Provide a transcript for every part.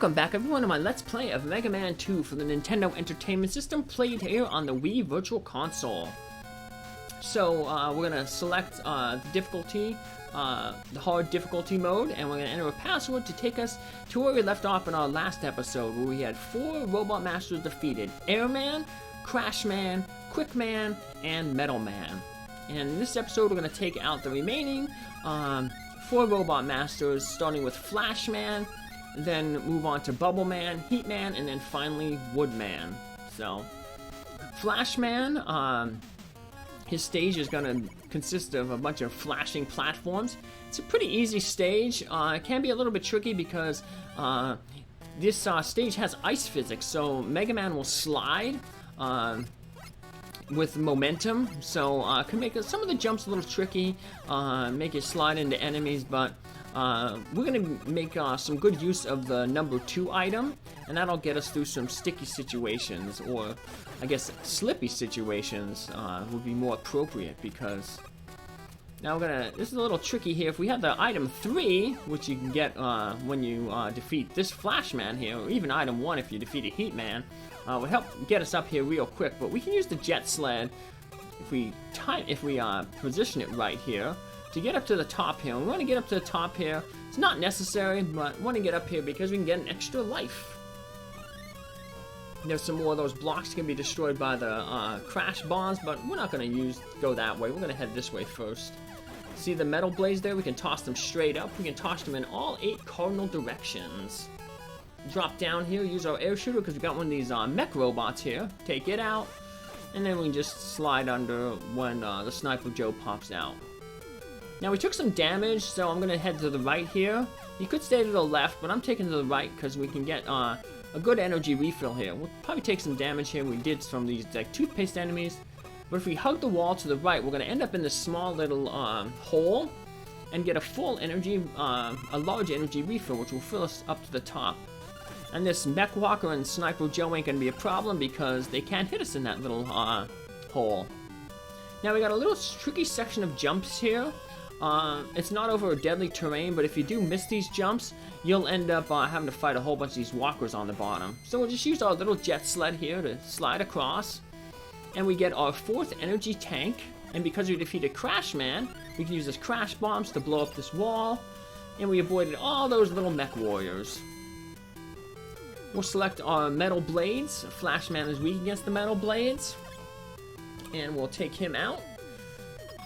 Welcome back everyone to my Let's Play of Mega Man 2 for the Nintendo Entertainment System, played here on the Wii Virtual Console. So, we're going to select the difficulty, the hard difficulty mode, and we're going to enter a password to take us to where we left off in our last episode, where we had 4 Robot Masters defeated: Airman, Crash Man, Quick Man, and Metal Man. And in this episode, we're going to take out the remaining 4 Robot Masters, starting with Flash Man, then move on to Bubble Man, Heat Man, and then finally Wood Man. So, Flash Man, his stage is going to consist of a bunch of flashing platforms. It's a pretty easy stage. It can be a little bit tricky because this stage has ice physics, so Mega Man will slide with momentum, so can make some of the jumps a little tricky, make it slide into enemies, but we're going to make some good use of the number 2 item, and that'll get us through some sticky situations, or I guess slippy situations would be more appropriate, because now this is a little tricky here. If we have the item 3, which you can get when you defeat this Flash Man here, or even item 1 if you defeat a Heat Man, would help get us up here real quick. But we can use the jet sled if we position it right here to get up to the top here. We want to get up to the top here. It's not necessary, but we want to get up here because we can get an extra life. There's some more of those blocks can be destroyed by the crash bombs, but we're not going to go that way. We're going to head this way first. See the metal blades there? We can toss them straight up. We can toss them in all 8 cardinal directions. Drop down here, use our air shooter because we got one of these mech robots here. Take it out, and then we can just slide under when the Sniper Joe pops out. Now we took some damage, so I'm going to head to the right here. You could stay to the left, but I'm taking to the right because we can get a good energy refill here. We'll probably take some damage here. We did from these like toothpaste enemies. But if we hug the wall to the right, we're going to end up in this small little hole and get a full energy, a large energy refill, which will fill us up to the top. And this Mech Walker and Sniper Joe ain't going to be a problem because they can't hit us in that little hole. Now we got a little tricky section of jumps here. It's not over a deadly terrain, but if you do miss these jumps, you'll end up having to fight a whole bunch of these walkers on the bottom. So we'll just use our little jet sled here to slide across. And we get our 4th energy tank. And because we defeated Crash Man, we can use this crash bombs to blow up this wall. And we avoided all those little mech warriors. We'll select our metal blades. Flash Man is weak against the metal blades. And we'll take him out.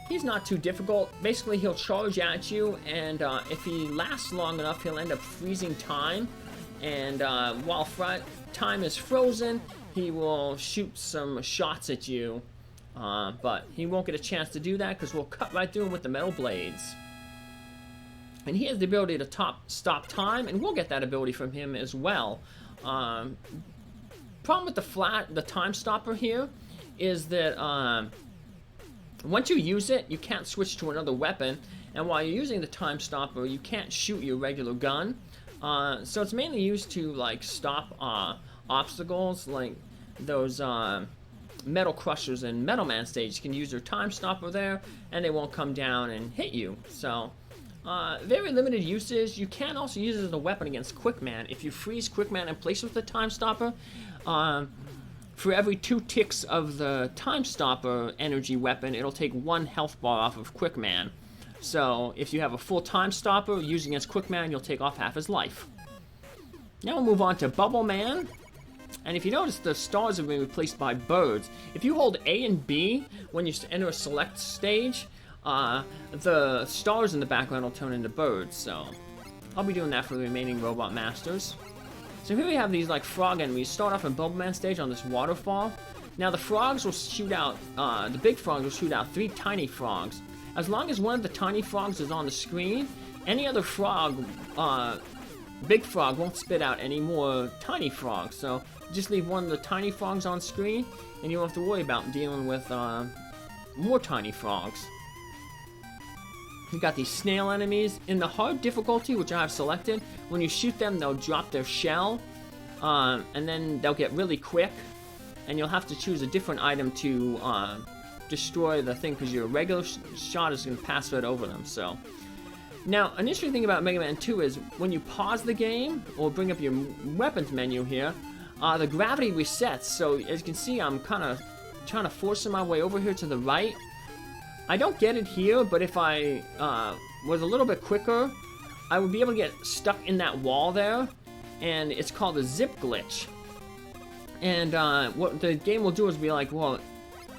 He's not too difficult. Basically, he'll charge at you, and if he lasts long enough, he'll end up freezing time. And while time is frozen, he will shoot some shots at you. But he won't get a chance to do that because we'll cut right through him with the metal blades. And he has the ability to stop time, and we'll get that ability from him as well. Problem with the time stopper here is that once you use it, you can't switch to another weapon, and while you're using the time stopper, you can't shoot your regular gun. So it's mainly used to like stop obstacles, like those metal crushers in Metal Man stage can use their time stopper there, and they won't come down and hit you. So very limited uses. You can also use it as a weapon against Quick Man. If you freeze Quick Man in place with the time stopper, for every 2 ticks of the time stopper energy weapon, it'll take 1 health bar off of Quick Man. So if you have a full time stopper using against Quick Man, you'll take off half his life. Now we'll move on to Bubble Man. And if you notice, the stars have been replaced by birds. If you hold A and B when you enter a select stage, the stars in the background will turn into birds. So I'll be doing that for the remaining Robot Masters. So here we have these like frog enemies. Start off in Bubble Man stage on this waterfall. Now the frogs will shoot out, the big frogs will shoot out 3 tiny frogs. As long as one of the tiny frogs is on the screen, any other frog, big frog won't spit out any more tiny frogs. So just leave one of the tiny frogs on screen and you don't have to worry about dealing with more tiny frogs. We got these snail enemies. In the hard difficulty, which I have selected, when you shoot them, they'll drop their shell, and then they'll get really quick, and you'll have to choose a different item to destroy the thing, because your regular shot is going to pass right over them. So Now, an interesting thing about Mega Man 2 is when you pause the game or bring up your weapons menu here, the gravity resets. So as you can see, I'm kind of trying to force my way over here to the right. I don't get it here, but if I was a little bit quicker, I would be able to get stuck in that wall there, and it's called a zip glitch. And what the game will do is be like, well,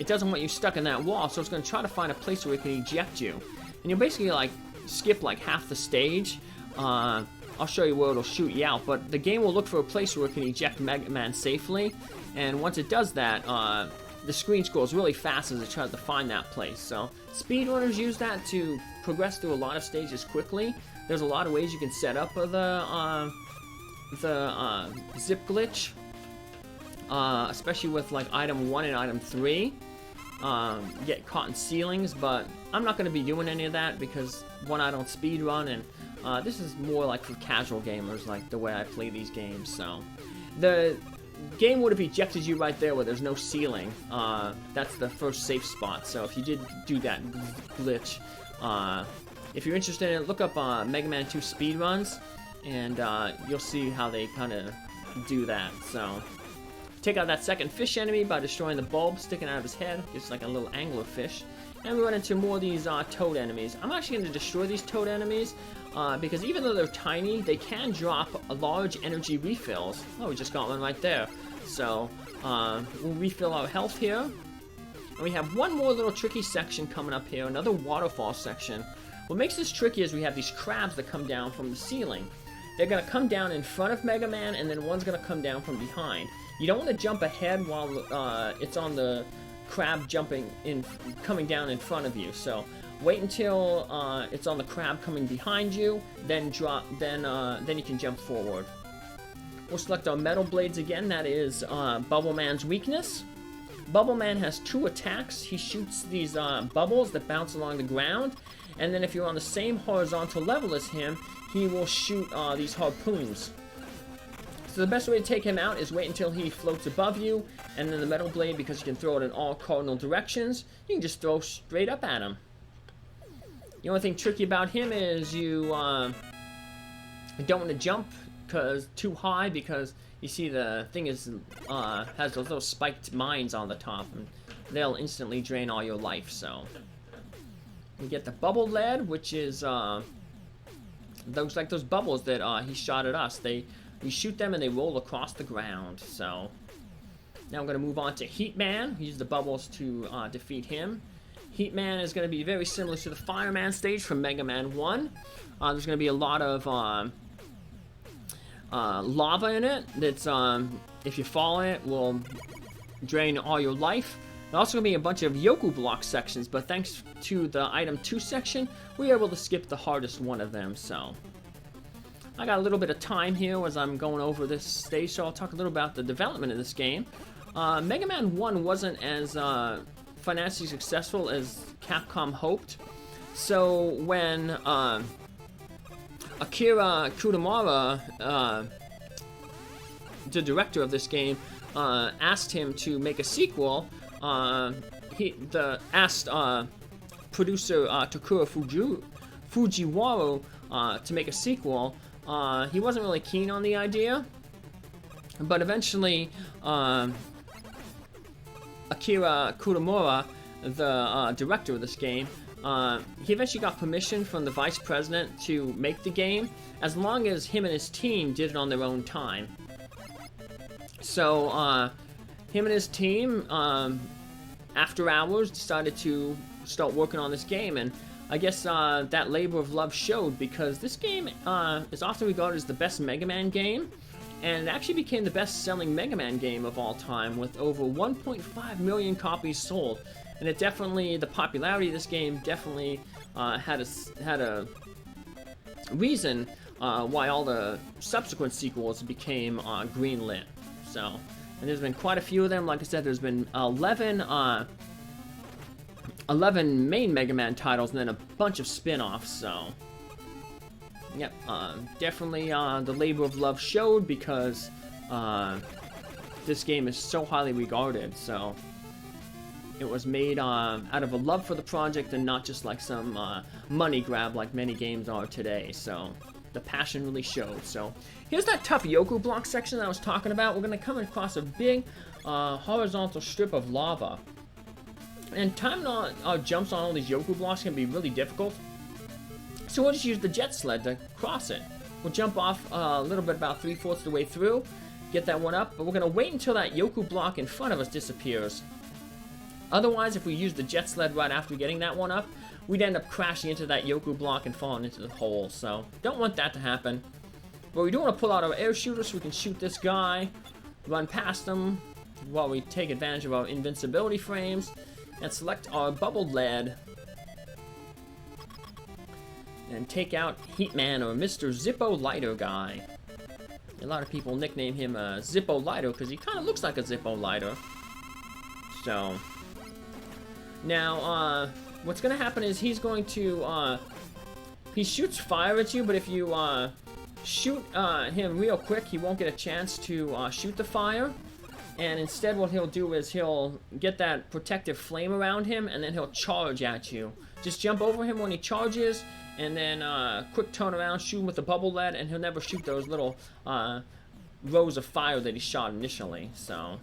it doesn't want you stuck in that wall, so it's going to try to find a place where it can eject you. And you'll basically like skip like half the stage. I'll show you where it'll shoot you out, but the game will look for a place where it can eject Mega Man safely. And once it does that, the screen scrolls really fast as it tries to find that place. So speedrunners use that to progress through a lot of stages quickly. There's a lot of ways you can set up the zip glitch, especially with like item 1 and item 3. Get caught in ceilings, but I'm not going to be doing any of that because, one, I don't speedrun, and this is more like for casual gamers, like the way I play these games. So the game would have ejected you right there where there's no ceiling. That's the first safe spot. So if you did do that glitch, if you're interested in it, look up Mega Man 2 speedruns, and you'll see how they kind of do that. So take out that second fish enemy by destroying the bulb sticking out of his head. It's like a little anglerfish. And we run into more of these toad enemies. I'm actually going to destroy these toad enemies because even though they're tiny, they can drop large energy refills. Oh, we just got one right there. So we'll refill our health here. And we have one more little tricky section coming up here, another waterfall section. What makes this tricky is we have these crabs that come down from the ceiling. They're going to come down in front of Mega Man, and then one's going to come down from behind. You don't want to jump ahead while it's on the crab coming down in front of you. So wait until it's on the crab coming behind you, then drop. Then you can jump forward. We'll select our metal blades again. That is Bubble Man's weakness. Bubble Man has 2 attacks. He shoots these bubbles that bounce along the ground, and then if you're on the same horizontal level as him, he will shoot these harpoons. So the best way to take him out is wait until he floats above you, and then the metal blade, because you can throw it in all cardinal directions, you can just throw straight up at him. The only thing tricky about him is you don't want to jump too high, because you see the thing is has those little spiked mines on the top, and they'll instantly drain all your life. So you get the bubble lead, which is those bubbles that he shot at us. We shoot them and they roll across the ground. So now I'm going to move on to Heap Man. Use the bubbles to defeat him. Heap Man is going to be very similar to the Fireman stage from Mega Man 1. There's going to be a lot of lava in it. That's if you fall in it, will drain all your life. There's also going to be a bunch of Yoku block sections, but thanks to the item 2 section, we were able to skip the hardest one of them. So I got a little bit of time here as I'm going over this stage, so I'll talk a little about the development of this game. Mega Man 1 wasn't as financially successful as Capcom hoped. So when Akira Kudamara, the director of this game, asked him to make a sequel, asked producer Takura Fujiwara to make a sequel. He wasn't really keen on the idea, but eventually Akira Kudamura, the director of this game, he eventually got permission from the vice president to make the game, as long as him and his team did it on their own time. So him and his team, after hours, decided to start working on this game, and I guess that labor of love showed, because this game is often regarded as the best Mega Man game, and it actually became the best-selling Mega Man game of all time, with over 1.5 million copies sold. And it definitely, the popularity of this game definitely had a reason why all the subsequent sequels became greenlit. So, and there's been quite a few of them. Like I said, there's been 11 main Mega Man titles, and then a bunch of spin-offs. So, yep, definitely the labor of love showed, because this game is so highly regarded. So It was made out of a love for the project and not just like some money grab like many games are today. So the passion really showed. So here's that tough Yoku block section that I was talking about. We're going to come across a big horizontal strip of lava. And timing our jumps on all these Yoku blocks can be really difficult. So we'll just use the jet sled to cross it. We'll jump off a little bit, about 3/4 the way through, get that one up, but we're going to wait until that Yoku block in front of us disappears. Otherwise, if we use the jet sled right after getting that one up, we'd end up crashing into that Yoku block and falling into the hole, so don't want that to happen. But we do want to pull out our air shooter so we can shoot this guy, run past him while we take advantage of our invincibility frames, and select our bubble lead and take out Heat Man, or Mr. Zippo Lighter guy. A lot of people nickname him Zippo Lighter because he kind of looks like a Zippo lighter. So now what's going to happen is he's going to he shoots fire at you, but if you shoot him real quick, he won't get a chance to shoot the fire. And instead what he'll do is he'll get that protective flame around him, and then he'll charge at you. Just jump over him when he charges, and then quick turn around, shoot him with the bubble lead, and he'll never shoot those little rows of fire that he shot initially. So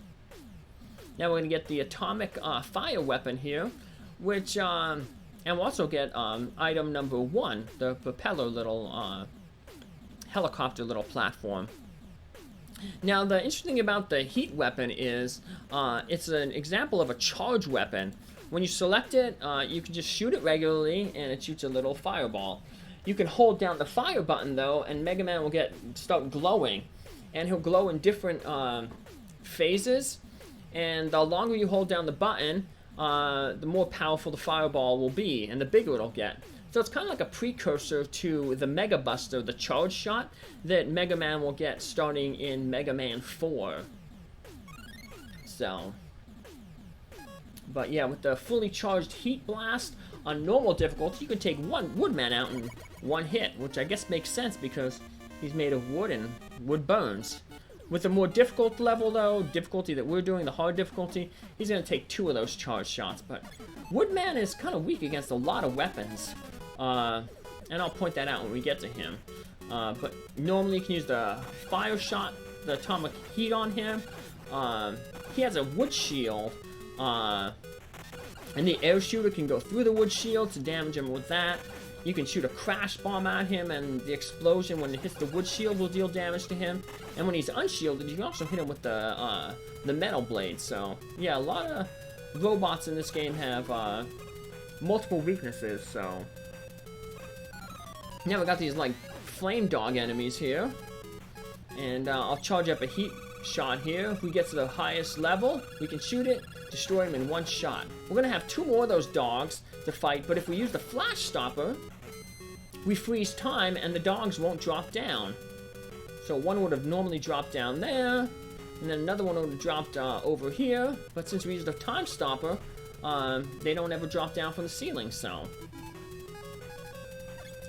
now we're going to get the atomic fire weapon here, which, and we'll also get item number 1, the propeller little helicopter little platform. Now, the interesting thing about the heat weapon is it's an example of a charge weapon. When you select it, you can just shoot it regularly, and it shoots a little fireball. You can hold down the fire button, though, and Mega Man will start glowing. And he'll glow in different phases. And the longer you hold down the button, the more powerful the fireball will be, and the bigger it'll get. So it's kind of like a precursor to the Mega Buster, the charge shot, that Mega Man will get starting in Mega Man 4. So, but yeah, with the fully charged Heat Blast, on normal difficulty, you can take one Woodman out in one hit, which I guess makes sense because he's made of wood and wood burns. With the more difficult level, though, difficulty that we're doing, the hard difficulty, he's going to take 2 of those charge shots. But Woodman is kind of weak against a lot of weapons. And I'll point that out when we get to him. But normally you can use the fire shot, the atomic heat on him. He has a wood shield, and the air shooter can go through the wood shield to damage him with that. You can shoot a crash bomb at him, and the explosion, when it hits the wood shield, will deal damage to him. And when he's unshielded, you can also hit him with the metal blade. So yeah, a lot of robots in this game have multiple weaknesses. So now we got these like flame dog enemies here, and I'll charge up a heat shot here. If we get to the highest level, we can shoot it, destroy him in one shot. We're gonna have 2 more of those dogs to fight, but if we use the flash stopper, we freeze time and the dogs won't drop down. So one would have normally dropped down there, and then another one would have dropped over here, but since we used the time stopper, they don't ever drop down from the ceiling. So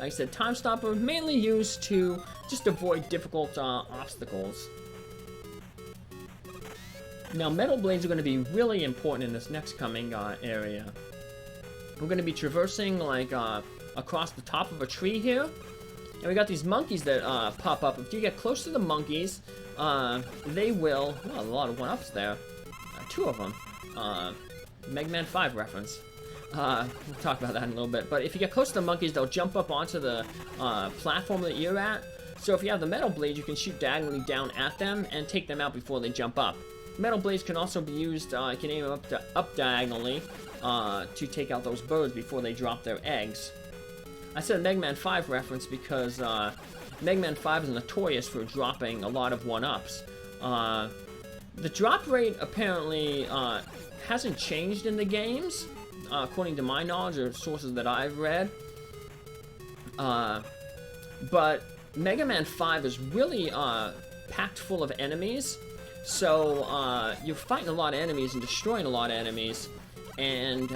like I said, time stopper mainly used to just avoid difficult obstacles. Now, metal blades are going to be really important in this next coming area. We're going to be traversing like across the top of a tree here, and we got these monkeys that pop up. If you get close to the monkeys, they will. Well, a lot of 1-ups there. 2 of them. Meg Man 5 reference. We'll talk about that in a little bit. But if you get close to the monkeys, they'll jump up onto the platform that you're at. So if you have the metal blade, you can shoot diagonally down at them and take them out before they jump up. Metal blades can also be used, you can aim up diagonally to take out those birds before they drop their eggs. I said Meg Man 5 reference because Meg Man 5 is notorious for dropping a lot of 1-ups. The drop rate apparently hasn't changed in the games, according to my knowledge or sources that I've read. But Mega Man 5 is really packed full of enemies. So you're fighting a lot of enemies and destroying a lot of enemies, and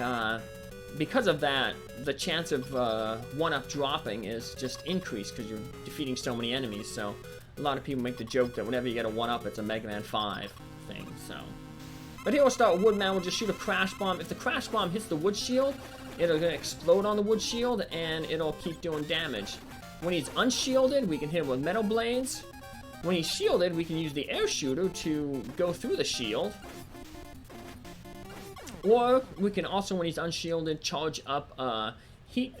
because of that, the chance of 1-up dropping is just increased because you're defeating so many enemies. So a lot of people make the joke that whenever you get a 1-up, it's a Mega Man 5 thing. So But here we'll start with Woodman. We'll just shoot a crash bomb. If the crash bomb hits the wood shield, it'll gonna explode on the wood shield, and it'll keep doing damage. When he's unshielded, we can hit him with metal blades. When he's shielded, we can use the air shooter to go through the shield. Or we can also, when he's unshielded, charge up heat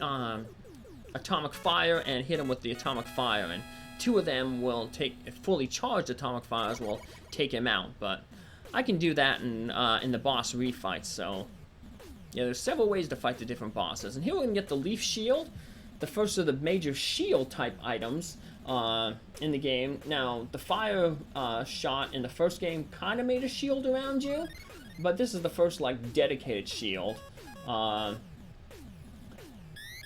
atomic fire and hit him with the atomic fire. And two of them will take fully charged atomic fires will take him out. But I can do that in the boss refights. So yeah, there's several ways to fight the different bosses. And here we're gonna get the leaf shield, the first of the major shield type items in the game. Now, the fire shot in the first game kind of made a shield around you, but this is the first like dedicated shield.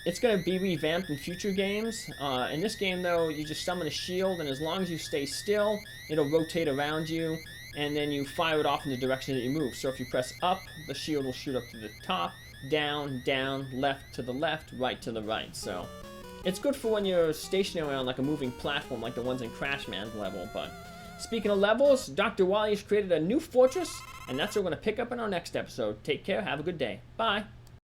It's going to be revamped in future games. In this game, though, you just summon a shield, and as long as you stay still, it'll rotate around you, and then you fire it off in the direction that you move. So if you press up, the shield will shoot up to the top, down, down, left to the left, right to the right. So it's good for when you're stationary on like a moving platform like the ones in Crash Man's level. But speaking of levels, Dr. Wily has created a new fortress, and that's what we're going to pick up in our next episode. Take care, have a good day. Bye!